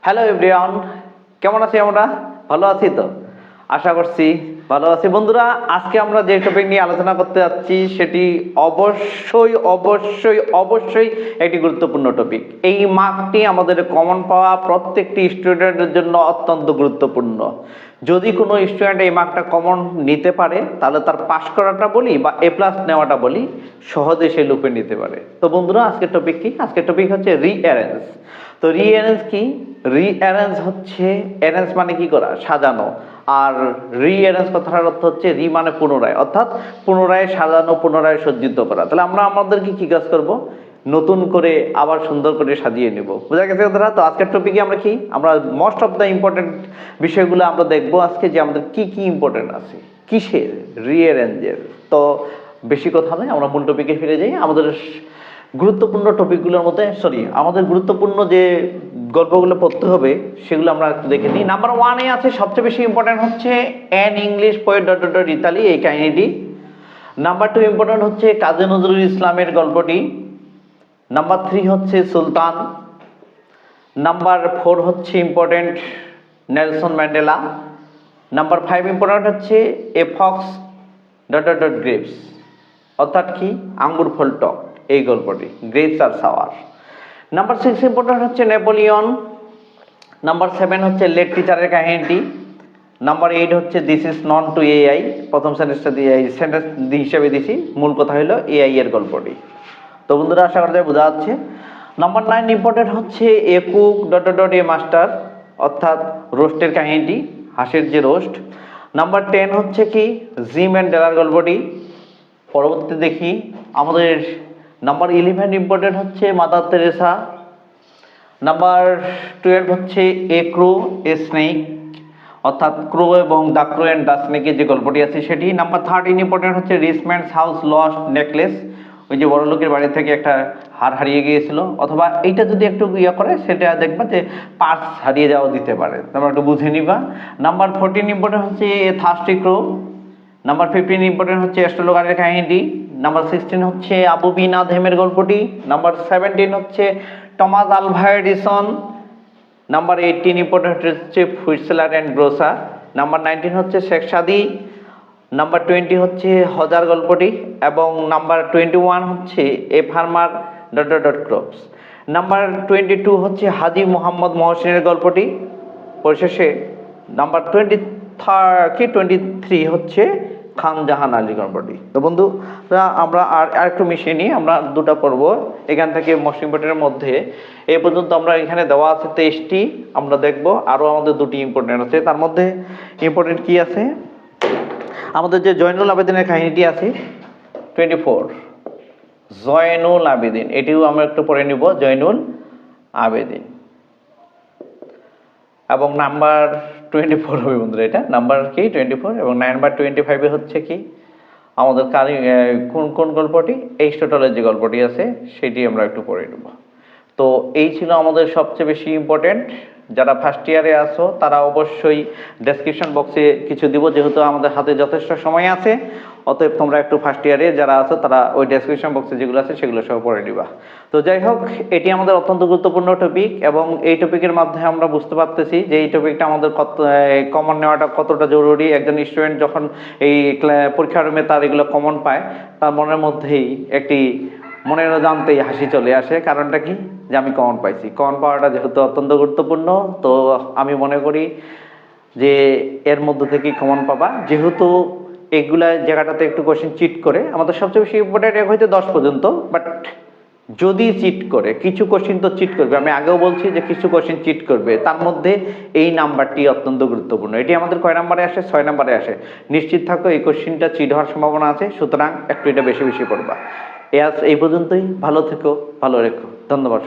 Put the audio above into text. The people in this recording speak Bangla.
হ্যালো এভরিওয়ান, কেমন আছি আমরা? ভালো আছি তো? আশা করছি ভালো আছি। বন্ধুরা, আজকে আমরা যে টপিক নিয়ে আলোচনা করতে যাচ্ছি সেটি অবশ্যই একটি গুরুত্বপূর্ণ টপিক। এই মার্কটি আমাদের কমন পাওয়া প্রত্যেকটি স্টুডেন্টের জন্য অত্যন্ত গুরুত্বপূর্ণ। যদি কোনো স্টুডেন্ট এই মার্কটা কমন নিতে পারে তাহলে তার পাস করাটা বলি বা এ প্লাস নেওয়াটা বলি সহজে সে লুপে নিতে পারে। তো বন্ধুরা, আজকের টপিক কি? আজকের টপিক হচ্ছে রিঅ্যারেঞ্জ। তো রিঅ্যারেঞ্জ কি? রিঅ্যারেঞ্জ হচ্ছে, অ্যারেঞ্জ মানে কি করা, সাজানো। আর রিঅ্যারেঞ্জ কথাটার অর্থ হচ্ছে রি মানে পুনরায়, অর্থাৎ পুনরায় সাজানো, পুনরায় সজ্জিত করা। তাহলে আমরা আমাদেরকে কি কাজ করব? নতুন করে আবার সুন্দর করে সাজিয়ে নেব। বোঝা গেছে কথাটা? তো আজকের টপিকে আমরা কি, আমরা মোস্ট অফ দ্য ইম্পর্টেন্ট বিষয়গুলো আমরা দেখবো আজকে, যে আমাদের কি কি ইম্পর্টেন্ট আছে কিসের, রিঅ্যারেঞ্জের। তো বেশি কথা নয়, আমরা মূল টপিকে ফিরে যাই। আমাদের গুরুত্বপূর্ণ টপিকগুলোর মধ্যে আমাদের গুরুত্বপূর্ণ যে গল্পগুলো পড়তে হবে সেগুলো আমরা একটু দেখে নিই। নাম্বার 1-এ আছে, সবচেয়ে বেশি ইম্পর্টেন্ট হচ্ছে অ্যান ইংলিশ পোয়েট ইতালি, এই কাহিনীটি। নাম্বার 2 ইম্পর্টেন্ট হচ্ছে কাজী নজরুল ইসলামের গল্পটি। নাম্বার 3 হচ্ছে সুলতান। নাম্বার 4 হচ্ছে important Nelson Mandela. Number 5 important হচ্ছে এ ফক্স গ্রেপস, অর্থাৎ কি, আঙ্গুর ফল টক, এই গল্পটি, grapes are sour. Number 6 important হচ্ছে নেপোলিয়ন। নাম্বার 7 হচ্ছে লেট টিচারের কাহিনীটি। নাম্বার 8 হচ্ছে this is none to AI, প্রথম সেন্টেন্সটা দিয়ে সেন্টেন্স হিসেবে দিছি, মূল কথা হলো এআই এর গল্পটি। তো বন্ধুরা, আশা করা যায় বোঝা যাচ্ছে। নাম্বার 9 ইম্পর্টেন্ট হচ্ছে এ কুক এ মাস্টার, অর্থাৎ রোস্টের কাহিনীটি, হাঁসের যে রোস্ট। নাম্বার 10 হচ্ছে কি, জিম অ্যান্ড ডেলার গল্পটি। পরবর্তী দেখি আমাদের নাম্বার 11 ইম্পর্টেন্ট হচ্ছে মাদার তেরেসা। নাম্বার 12 হচ্ছে এ ক্রো এ স্নেক, অর্থাৎ ক্রো এবং দ্য ক্রো অ্যান্ড দ্য স্নেকের যে গল্পটি আছে সেটি। নাম্বার 13 ইম্পর্টেন্ট হচ্ছে rich man's house lost necklace, ওই যে বড় লোকের বাড়ি থেকে একটা হার হারিয়ে গিয়েছিল, অথবা এইটা যদি একটু ইয়ে করে সেটা দেখবা যে পার্স হারিয়ে যাওয়া দিতে পারে, তোমরা একটু বুঝে নিবা। নাম্বার 14 ইম্পর্টেন্ট হচ্ছে এ থার্স্টি ক্রো। নাম্বার 15 ইম্পর্টেন্ট হচ্ছে অ্যাস্ট্রোলগারের কাহিনীটি। নাম্বার 16 হচ্ছে আবু বিন আদহেমের গল্পটি। নাম্বার 17 হচ্ছে Thomas Alva Edison. Number 18 important হচ্ছে হুইটসেলার অ্যান্ড গ্রোসা। নাম্বার 19 হচ্ছে শেখ সাদি। নাম্বার 20 হচ্ছে হজার গল্পটি, এবং নাম্বার 21 হচ্ছে এ ফার্মার ক্রপস। নাম্বার 22 হচ্ছে হাজি মোহাম্মদ মহসিনের গল্পটি। পরিশেষে নাম্বার 23 হচ্ছে খান জাহান আলী গল্পটি। তো বন্ধুরা, আমরা আরেকটু মিশিয়ে নিই, আমরা দুটো পড়ব এখান থেকে। মোস্ট ইম্পর্টেন্টের মধ্যে এই পর্যন্ত আমরা এখানে দেওয়া আছে 23টি, আমরা দেখব আরও আমাদের দুটি ইম্পর্টেন্ট আছে। তার মধ্যে ইম্পর্টেন্ট কি আছে, আমাদের যে জয়নুল আবেদিনের কাহিনীটি আছে 24, জয়নুল আবেদিন, এটিও আমরা একটু পড়ে নিব, জয়নুল আবেদিন। এবং নাম্বার 24 হবে বন্ধুরা, এটা নাম্বার কি 24, এবং নাম্বার 25 হচ্ছে কি আমাদের কোন গল্পটি, এরিস্টটলের যে গল্পটি আছে সেটি আমরা একটু পড়ে নেব। তো এই ছিল আমাদের সবচেয়ে বেশি ইম্পর্টেন্ট। যারা ফার্স্ট ইয়ারে আসো তারা অবশ্যই ডেসক্রিপশন বক্সে কিছু দিব, যেহেতু আমাদের হাতে যথেষ্ট সময় আছে, অতএব তোমরা একটু ফার্স্ট ইয়ারে যারা আছো তারা ওই ডেসক্রিপশন বক্সে যেগুলো আছে সেগুলো সব পড়ে নিবা। তো যাই হোক, এটি আমাদের অত্যন্ত গুরুত্বপূর্ণ টপিক, এবং এই টপিকের মাধ্যমে আমরা বুঝতে পারতেছি যে এই টপিকটা আমাদের কমন নেওয়াটা কতটা জরুরি। একজন স্টুডেন্ট যখন এই পরীক্ষার রুমে তার এগুলো কমন পায়, তার মনের মধ্যেই একটি মনের জানতেই হাসি চলে আসে। কারণটা কি, যে আমি কমন পাইছি। কমন পাওয়াটা যেহেতু অত্যন্ত গুরুত্বপূর্ণ, তো আমি মনে করি যে এর মধ্যে থেকেই কমন পাবা। যেহেতু এগুলা জায়গাটাতে একটু কোশ্চেন চিট করে, আমাদের সবচেয়ে বেশি ইম্পর্টেন্ট হয়তো 10 পর্যন্ত, বাট যদি চিট করে, কিছু কোশ্চেন তো চিট করবে, আমি আগেও বলছি যে কিছু কোশ্চেন চিট করবে, তার মধ্যে এই নাম্বারটি অত্যন্ত গুরুত্বপূর্ণ। এটি আমাদের কয় নাম্বারে আসে, 6 নাম্বারে আসে। নিশ্চিত থাকো এই কোশ্চেনটা চিট হওয়ার সম্ভাবনা আছে, সুতরাং একটু এটা বেশি বেশি পড়বা। এই পর্যন্তই, ভালো থেকো, ভালো রেখো, ধন্যবাদ।